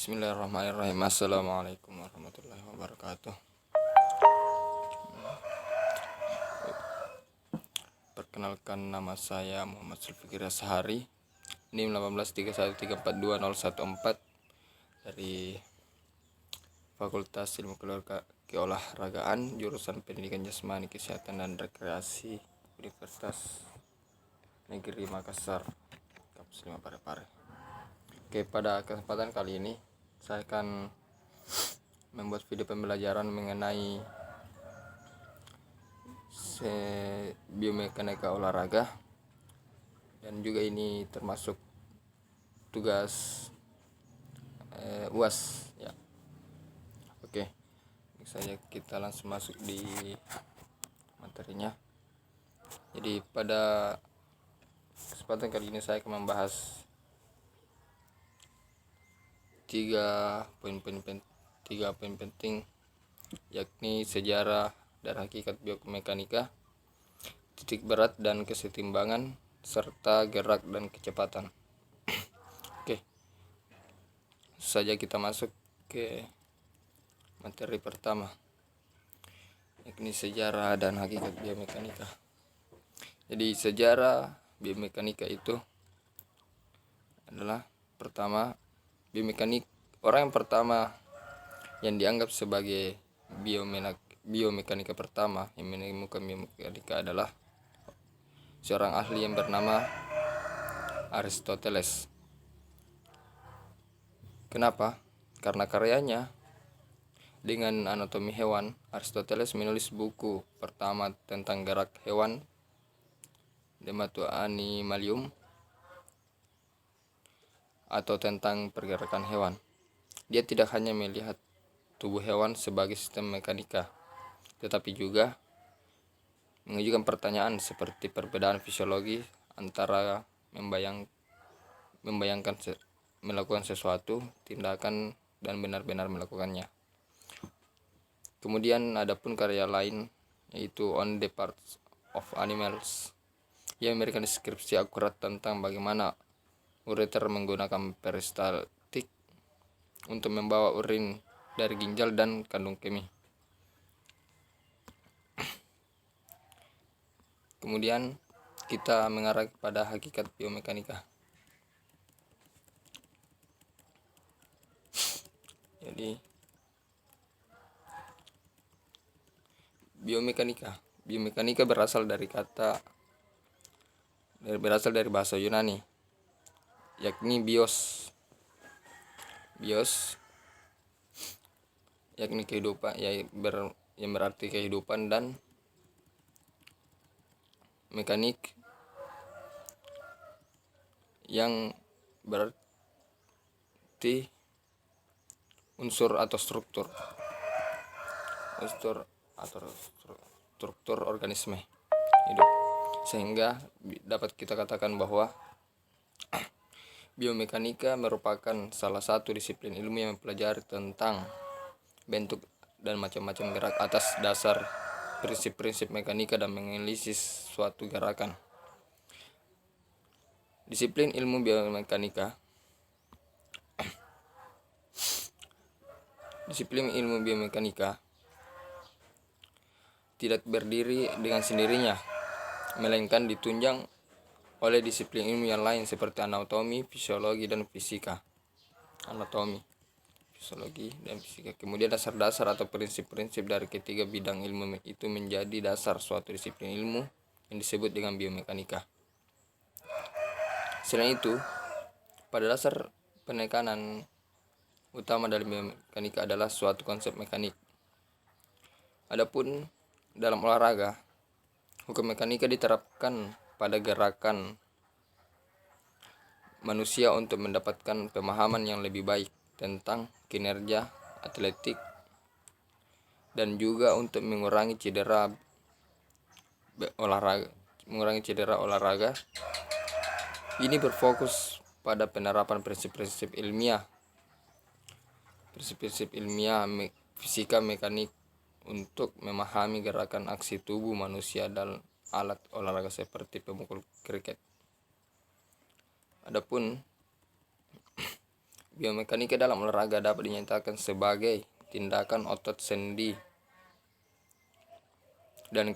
Bismillahirrahmanirrahim. Assalamualaikum warahmatullahi wabarakatuh. Perkenalkan, nama saya Muhammad Sulfikir Sahari, NIM 1831342014 dari Fakultas Ilmu Keolahragaan, jurusan Pendidikan Jasmani, Kesehatan dan Rekreasi, Universitas Negeri Makassar, Kampus 5 Parepare. Oke, pada kesempatan kali ini saya akan membuat video pembelajaran mengenai biomekanika olahraga, dan juga ini termasuk tugas UAS ya. Oke, saja kita langsung masuk di materinya. Jadi pada kesempatan kali ini saya akan membahas tiga poin penting, yakni sejarah dan hakikat biomekanika, titik berat dan kesetimbangan, serta gerak dan kecepatan. Oke, saja kita masuk ke materi pertama, yakni sejarah dan hakikat biomekanika. Jadi sejarah biomekanika itu adalah pertama, orang yang pertama yang dianggap sebagai biomekanika pertama yang menemukan biomekanika adalah seorang ahli yang bernama Aristoteles. Kenapa? Karena karyanya dengan anatomi hewan, Aristoteles menulis buku pertama tentang gerak hewan, De Matu Animalium, atau tentang pergerakan hewan. Dia tidak hanya melihat tubuh hewan sebagai sistem mekanika, tetapi juga mengajukan pertanyaan seperti perbedaan fisiologi antara membayangkan melakukan sesuatu tindakan dan benar-benar melakukannya. Kemudian ada pun karya lain, yaitu On the Parts of Animals, yang memberikan deskripsi akurat tentang bagaimana ureter menggunakan peristaltik untuk membawa urin dari ginjal dan kandung kemih. Kemudian kita mengarah kepada hakikat biomekanika. Jadi biomekanika berasal dari bahasa Yunani, yakni bios yakni kehidupan, yang berarti kehidupan, dan mekanik yang berarti unsur atau struktur organisme hidup, sehingga dapat kita katakan bahwa biomekanika merupakan salah satu disiplin ilmu yang mempelajari tentang bentuk dan macam-macam gerak atas dasar prinsip-prinsip mekanika dan menganalisis suatu gerakan. Disiplin ilmu biomekanika tidak berdiri dengan sendirinya, melainkan ditunjang oleh disiplin ilmu yang lain seperti anatomi, fisiologi, dan fisika. Kemudian dasar-dasar atau prinsip-prinsip dari ketiga bidang ilmu itu menjadi dasar suatu disiplin ilmu yang disebut dengan biomekanika. Selain itu, pada dasar penekanan utama dari biomekanika adalah suatu konsep mekanik. Adapun dalam olahraga, hukum mekanika diterapkan pada gerakan manusia untuk mendapatkan pemahaman yang lebih baik tentang kinerja atletik dan juga untuk mengurangi cedera olahraga. Ini berfokus pada penerapan prinsip-prinsip ilmiah fisika mekanik untuk memahami gerakan aksi tubuh manusia dan alat olahraga seperti pemukul kriket. Adapun Biomekanika dalam olahraga dapat dinyatakan sebagai tindakan otot sendi dan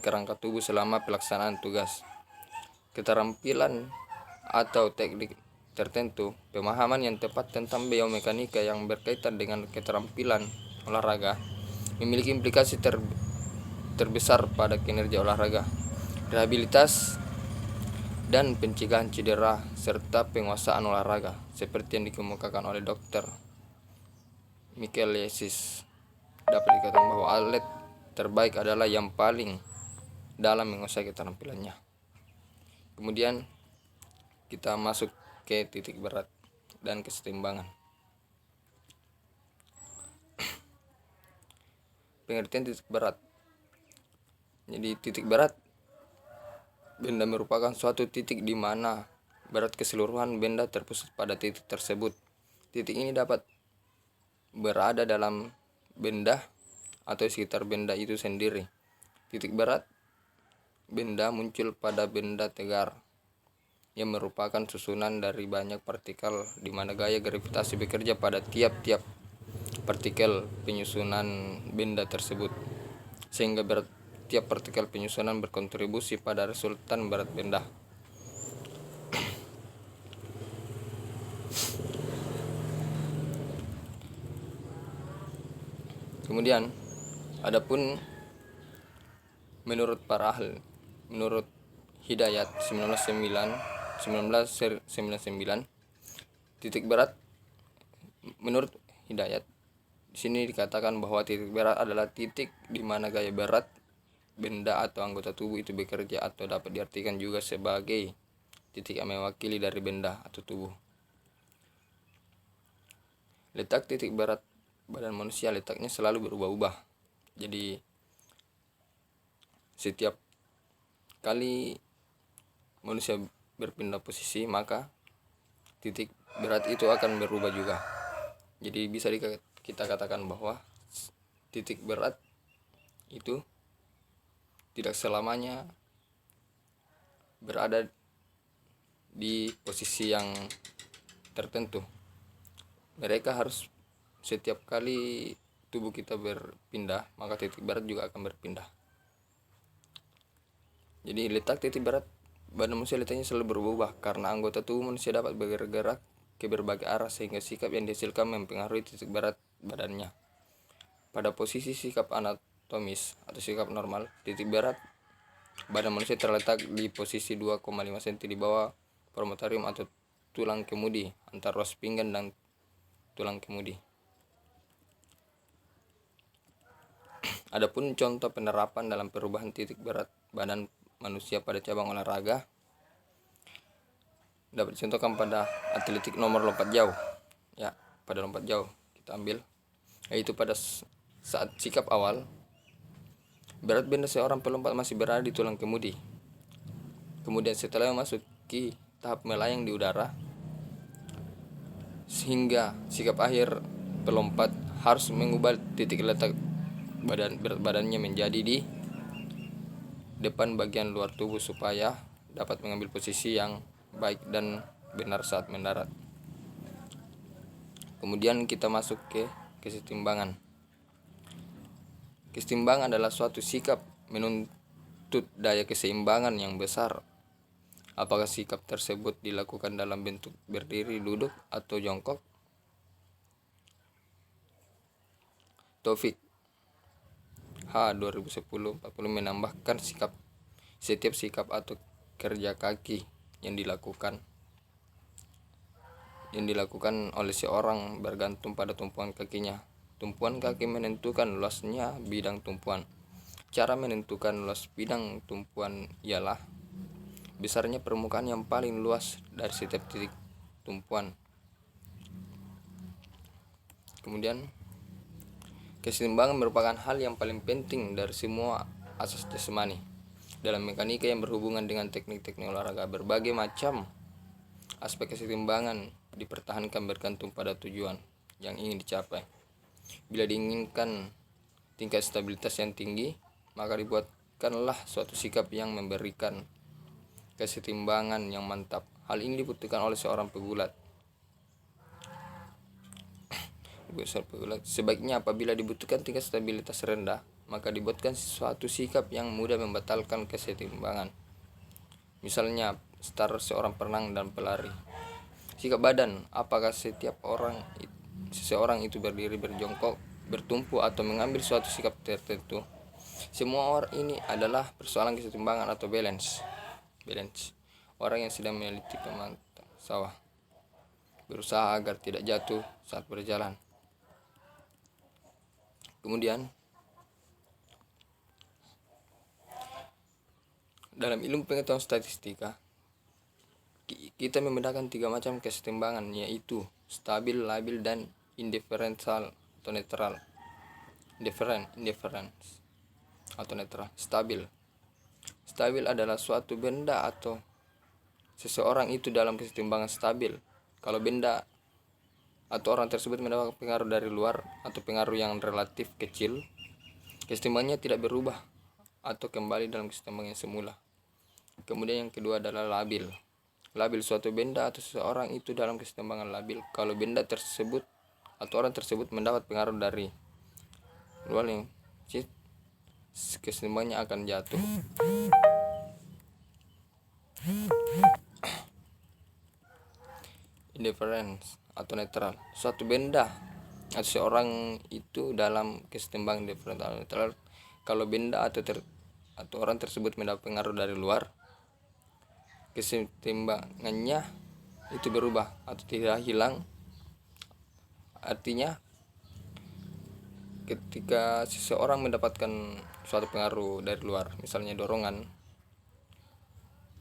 kerangka tubuh selama pelaksanaan tugas, keterampilan atau teknik tertentu. Pemahaman yang tepat tentang biomekanika yang berkaitan dengan keterampilan olahraga memiliki implikasi terbesar pada kinerja olahraga, rehabilitas, dan pencegahan cedera serta penguasaan olahraga, seperti yang dikemukakan oleh Dr. Michelesis. Dapat dikatakan bahwa atlet terbaik adalah yang paling dalam menguasai keterampilannya. Kemudian kita masuk ke titik berat dan kesetimbangan. Pengertian titik berat. Jadi titik berat, benda merupakan suatu titik di mana berat keseluruhan benda terpusat pada titik tersebut. Titik ini dapat berada dalam benda atau sekitar benda itu sendiri. Titik berat benda muncul pada benda tegar yang merupakan susunan dari banyak partikel, di mana gaya gravitasi bekerja pada tiap-tiap partikel penyusunan benda tersebut, sehingga berat tiap partikel penyusunan berkontribusi pada resultan berat benda. Kemudian, adapun menurut para ahli, menurut Hidayat 1999, titik berat menurut Hidayat di sini dikatakan bahwa titik berat adalah titik di mana gaya berat benda atau anggota tubuh itu bekerja, atau dapat diartikan juga sebagai titik yang mewakili dari benda atau tubuh. Letak titik berat badan manusia letaknya selalu berubah-ubah. Jadi setiap kali manusia berpindah posisi, maka titik berat itu akan berubah juga. Jadi bisa kita katakan bahwa titik berat itu tidak selamanya berada di posisi yang tertentu. Mereka harus setiap kali tubuh kita berpindah, maka titik berat juga akan berpindah. Jadi letak titik berat badan manusia letaknya selalu berubah karena anggota tubuh manusia dapat bergerak ke berbagai arah, sehingga sikap yang dihasilkan mempengaruhi titik berat badannya. Pada posisi sikap anatomis atau sikap normal, titik berat badan manusia terletak di posisi 2,5 cm di bawah promontorium atau tulang kemudi, antara ruas pinggang dan tulang kemudi. Adapun contoh penerapan dalam perubahan titik berat badan manusia pada cabang olahraga dapat dicontohkan pada atletik nomor lompat jauh. Ya, pada lompat jauh kita ambil, yaitu pada saat sikap awal, berat benda seorang pelompat masih berada di tulang kemudi. Kemudian setelah memasuki tahap melayang di udara, sehingga sikap akhir pelompat harus mengubah titik letak berat badannya menjadi di depan bagian luar tubuh supaya dapat mengambil posisi yang baik dan benar saat mendarat. Kemudian kita masuk ke kesetimbangan. Kesetimbangan adalah suatu sikap menuntut daya keseimbangan yang besar. Apakah sikap tersebut dilakukan dalam bentuk berdiri, duduk, atau jongkok? Taufik H 2010-40 menambahkan setiap sikap atau kerja kaki yang dilakukan oleh seorang bergantung pada tumpuan kakinya. Tumpuan kaki menentukan luasnya bidang tumpuan. Cara menentukan luas bidang tumpuan ialah besarnya permukaan yang paling luas dari setiap titik tumpuan. Kemudian, keseimbangan merupakan hal yang paling penting dari semua asas jasmani. Dalam mekanika yang berhubungan dengan teknik-teknik olahraga, berbagai macam aspek keseimbangan dipertahankan bergantung pada tujuan yang ingin dicapai. Bila diinginkan tingkat stabilitas yang tinggi, maka dibuatkanlah suatu sikap yang memberikan keseimbangan yang mantap. Hal ini dibutuhkan oleh seorang pegulat. Sebaiknya apabila dibutuhkan tingkat stabilitas rendah, maka dibuatkan suatu sikap yang mudah membatalkan kesetimbangan. Misalnya, start seorang perenang dan pelari. Sikap badan, apakah seseorang itu berdiri, berjongkok, bertumpu, atau mengambil suatu sikap tertentu. Semua orang ini adalah persoalan kesetimbangan atau balance. Orang yang sedang meneliti pemantau sawah berusaha agar tidak jatuh saat berjalan. Kemudian, dalam ilmu pengetahuan statistika, kita membedakan 3 macam kesetimbangan, yaitu stabil, labil, dan indifferential atau netral. Indifference atau netral. Stabil adalah suatu benda atau seseorang itu dalam kesetimbangan stabil. Kalau benda atau orang tersebut mendapat pengaruh dari luar atau pengaruh yang relatif kecil, kesetimbangannya tidak berubah atau kembali dalam kesetimbangan semula. Kemudian yang kedua adalah labil. Suatu benda atau seseorang itu dalam kesetimbangan labil kalau benda tersebut atau orang tersebut mendapat pengaruh dari luar yang kesetimbangannya akan jatuh. Indifference atau netral. Suatu benda atau seorang itu dalam kesetimbangan indifferent atau netral kalau benda atau orang tersebut mendapat pengaruh dari luar, kesetimbangannya itu berubah atau tidak hilang. Artinya, ketika seseorang mendapatkan suatu pengaruh dari luar, misalnya dorongan,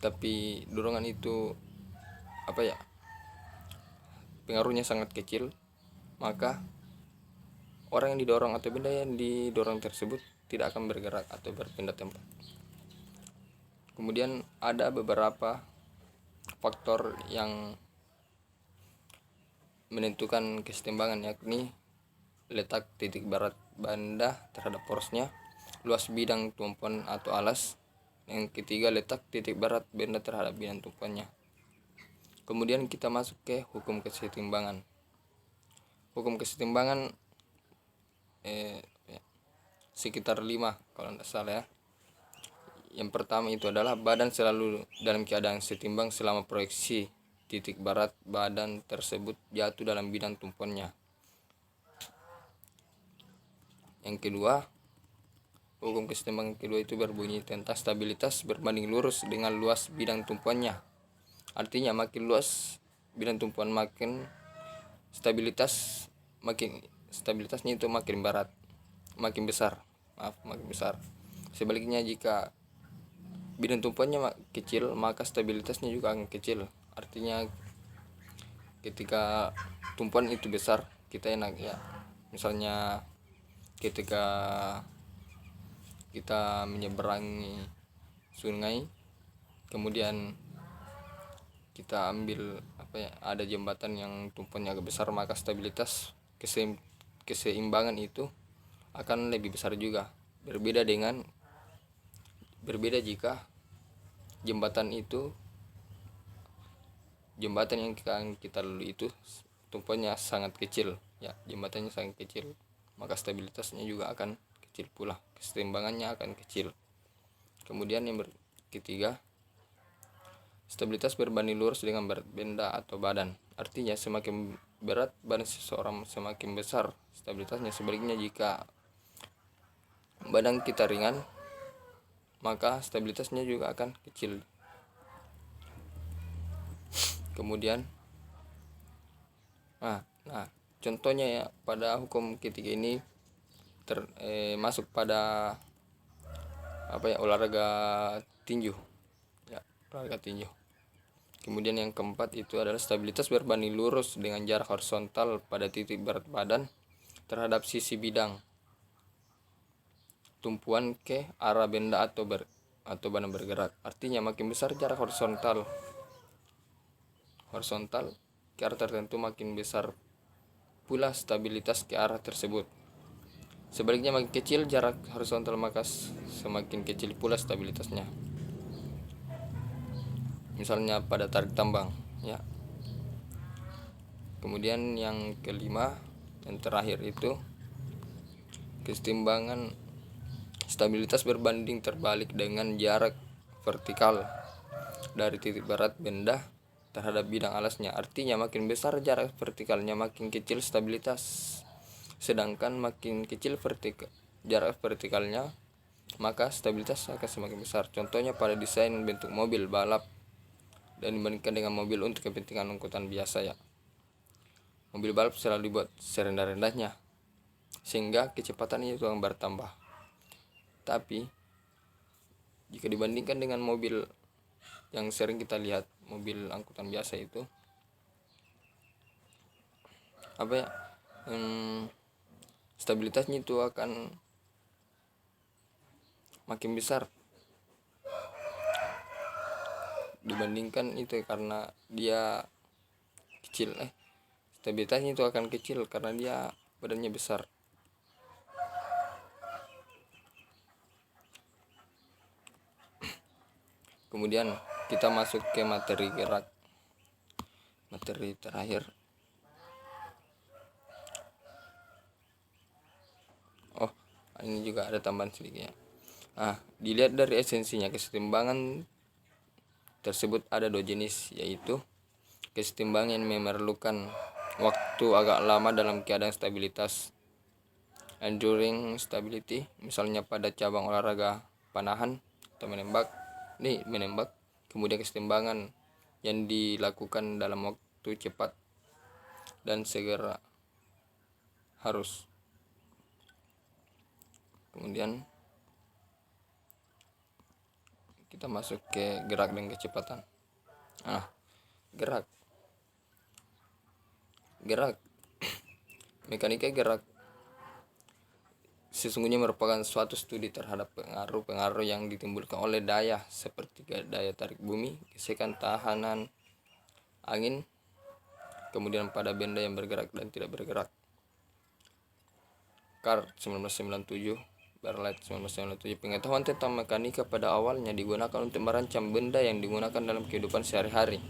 tapi dorongan itu pengaruhnya sangat kecil, maka orang yang didorong atau benda yang didorong tersebut tidak akan bergerak atau berpindah tempat. Kemudian ada beberapa faktor yang menentukan kesetimbangan, yakni letak titik berat benda terhadap porosnya, luas bidang tumpuan atau alas. Yang ketiga, letak titik berat benda terhadap bidang tumpuannya. Kemudian kita masuk ke hukum kesetimbangan. Hukum kesetimbangan sekitar 5 kalau tidak salah ya. Yang pertama itu adalah badan selalu dalam keadaan setimbang selama proyeksi titik berat badan tersebut jatuh dalam bidang tumpuannya. Yang kedua, hukum kesetimbangan kedua itu berbunyi tentang stabilitas berbanding lurus dengan luas bidang tumpuannya. Artinya makin luas bidang tumpuan makin stabilitasnya itu makin besar. Sebaliknya, jika bidang tumpuannya kecil, maka stabilitasnya juga akan kecil. Artinya ketika tumpuan itu besar, kita enak ya. Misalnya ketika kita menyeberangi sungai, kemudian kita ambil ada jembatan yang tumpuannya agak besar, maka stabilitas keseimbangan itu akan lebih besar juga. Berbeda jika jembatan yang kita lalui itu tumpuannya sangat kecil ya, jembatannya sangat kecil, maka stabilitasnya juga akan kecil pula, keseimbangannya akan kecil. Kemudian yang ketiga, stabilitas berbanding lurus dengan berat benda atau badan. Artinya semakin berat badan seseorang semakin besar stabilitasnya. Sebaliknya, jika badan kita ringan, maka stabilitasnya juga akan kecil. Kemudian contohnya ya, pada hukum ketiga ini masuk pada olahraga tinju ya, olahraga tinju. Kemudian yang keempat itu adalah stabilitas berbanding lurus dengan jarak horizontal pada titik berat badan terhadap sisi bidang tumpuan ke arah benda atau badan bergerak. Artinya makin besar jarak horizontal ke arah tertentu, makin besar pula stabilitas ke arah tersebut. Sebaliknya, makin kecil jarak horizontal, maka semakin kecil pula stabilitasnya. misalnya pada tarik tambang ya. Kemudian yang kelima, yang terakhir itu kesetimbangan stabilitas berbanding terbalik dengan jarak vertikal dari titik berat benda terhadap bidang alasnya. Artinya makin besar jarak vertikalnya, makin kecil stabilitas. Sedangkan makin kecil jarak vertikalnya, maka stabilitas akan semakin besar. Contohnya pada desain bentuk mobil balap dan dibandingkan dengan mobil untuk kepentingan angkutan biasa ya. Mobil balap selalu dibuat serendah-rendahnya sehingga kecepatannya itu akan bertambah. Tapi jika dibandingkan dengan mobil yang sering kita lihat, mobil angkutan biasa itu stabilitasnya itu akan makin besar dibandingkan itu karena dia kecil. Stabilitasnya itu akan kecil karena dia badannya besar. Kemudian kita masuk ke materi gerak, materi terakhir. Ini juga ada tambahan sedikit ya. Dilihat dari esensinya, kesetimbangan tersebut ada dua jenis, yaitu kesetimbangan yang memerlukan waktu agak lama dalam keadaan stabilitas, enduring stability, misalnya pada cabang olahraga panahan atau menembak. Kemudian kesetimbangan yang dilakukan dalam waktu cepat dan segera harus. Kemudian kita masuk ke gerak dan kecepatan. Gerak mekanika gerak sesungguhnya merupakan suatu studi terhadap pengaruh-pengaruh yang ditimbulkan oleh daya seperti daya tarik bumi, gesekan, tahanan angin, kemudian pada benda yang bergerak dan tidak bergerak. Carr 1997, Berlet 1997. Pengetahuan tentang mekanika pada awalnya digunakan untuk merancang benda yang digunakan dalam kehidupan sehari-hari,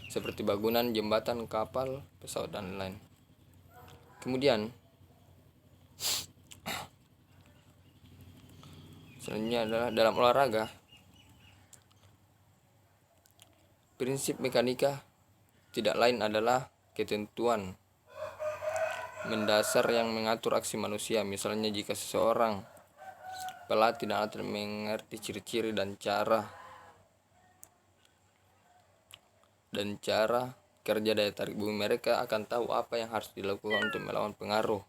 seperti bangunan, jembatan, kapal, pesawat, dan lain-lain. Kemudian selanjutnya adalah dalam olahraga. Prinsip mekanika tidak lain adalah ketentuan mendasar yang mengatur aksi manusia. Misalnya jika seseorang pelatih dan atlet mengerti ciri-ciri dan cara kerja daya tarik bumi, mereka akan tahu apa yang harus dilakukan untuk melawan pengaruh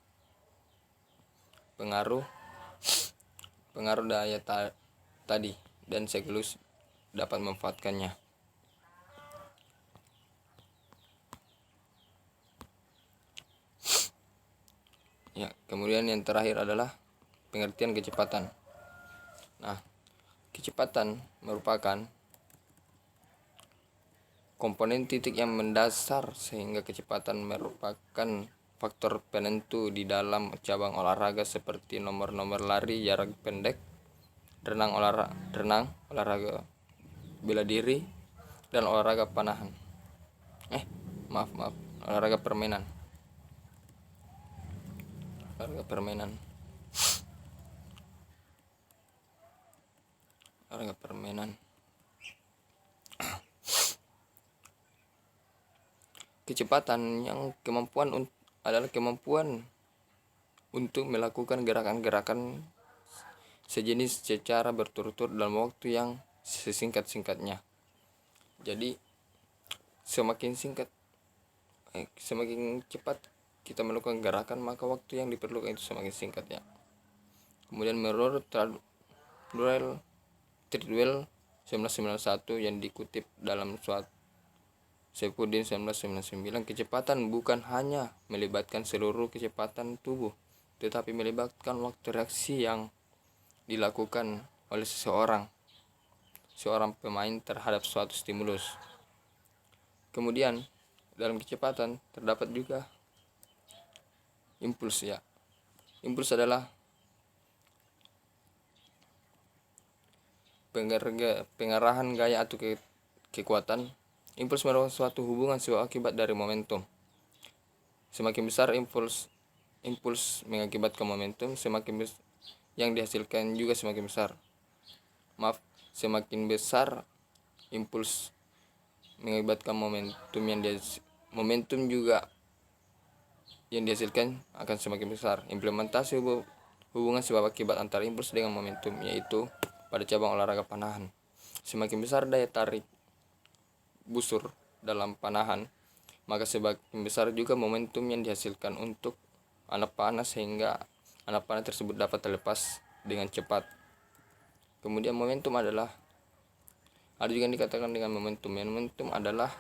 daya tadi dan sekaligus dapat memanfaatkannya. Ya, kemudian yang terakhir adalah pengertian kecepatan. Kecepatan merupakan komponen titik yang mendasar sehingga kecepatan merupakan faktor penentu di dalam cabang olahraga seperti nomor lari jarak pendek, renang, olahraga bela diri, dan olahraga panahan. Olahraga permainan. Kecepatan adalah kemampuan untuk melakukan gerakan-gerakan sejenis secara berturut-turut dalam waktu yang sesingkat-singkatnya. Jadi semakin cepat kita melakukan gerakan, maka waktu yang diperlukan itu semakin singkat ya. Kemudian menurut Treadwell 1991 yang dikutip dalam suatu Saifuddin 1999, kecepatan bukan hanya melibatkan seluruh kecepatan tubuh, tetapi melibatkan waktu reaksi yang dilakukan oleh seorang pemain terhadap suatu stimulus. Kemudian dalam kecepatan terdapat juga impuls ya. Impuls adalah pengerahan gaya atau kekuatan. Impuls merupakan suatu hubungan sebab akibat dari momentum. Semakin besar impuls mengakibatkan momentum, semakin yang dihasilkan juga semakin besar. Semakin besar impuls mengakibatkan momentum juga yang dihasilkan akan semakin besar. Implementasi hubungan sebab akibat antara impuls dengan momentum, yaitu pada cabang olahraga panahan. Semakin besar daya tarik busur dalam panahan, maka semakin besar juga momentum yang dihasilkan untuk anak panah, sehingga anak panah tersebut dapat terlepas dengan cepat. Kemudian momentum adalah, ada juga yang dikatakan dengan momentum adalah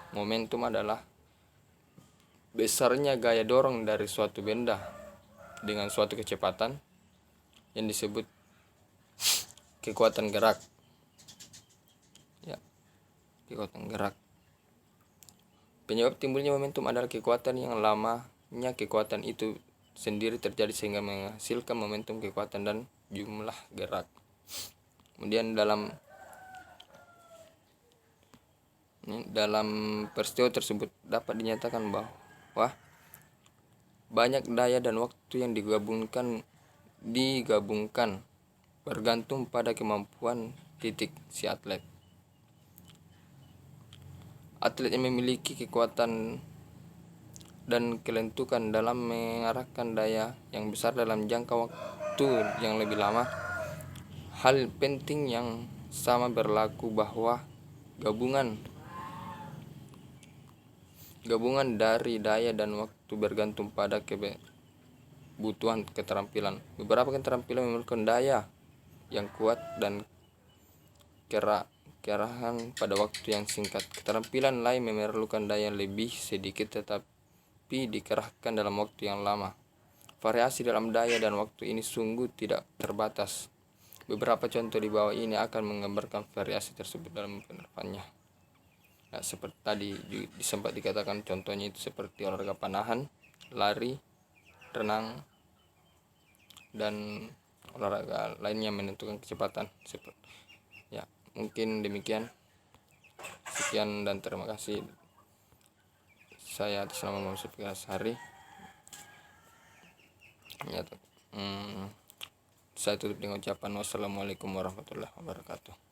besarnya gaya dorong dari suatu benda dengan suatu kecepatan yang disebut kekuatan gerak. Ya, kekuatan gerak. Penyebab timbulnya momentum adalah kekuatan yang lamanya kekuatan itu sendiri terjadi sehingga menghasilkan momentum kekuatan dan jumlah gerak. Kemudian dalam peristiwa tersebut dapat dinyatakan bahwa banyak daya dan waktu yang digabungkan bergantung pada kemampuan si atlet. Atlet yang memiliki kekuatan dan kelentukan dalam mengarahkan daya yang besar dalam jangka waktu yang lebih lama. Hal penting yang sama berlaku bahwa gabungan dari daya dan waktu bergantung pada kebutuhan keterampilan. Beberapa keterampilan memerlukan daya yang kuat dan kerahan pada waktu yang singkat. Keterampilan lain memerlukan daya lebih sedikit tetapi dikerahkan dalam waktu yang lama. Variasi dalam daya dan waktu ini sungguh tidak terbatas. Beberapa contoh di bawah ini akan menggambarkan variasi tersebut dalam penerapannya. Nah, seperti tadi sempat dikatakan contohnya itu seperti olahraga panahan, lari, renang, dan olahraga lainnya menentukan kecepatan. Ya, mungkin demikian. Sekian dan terima kasih. Saya atas nama Muhammad Fikri Ashari. Saya tutup dengan ucapan wassalamualaikum warahmatullahi wabarakatuh.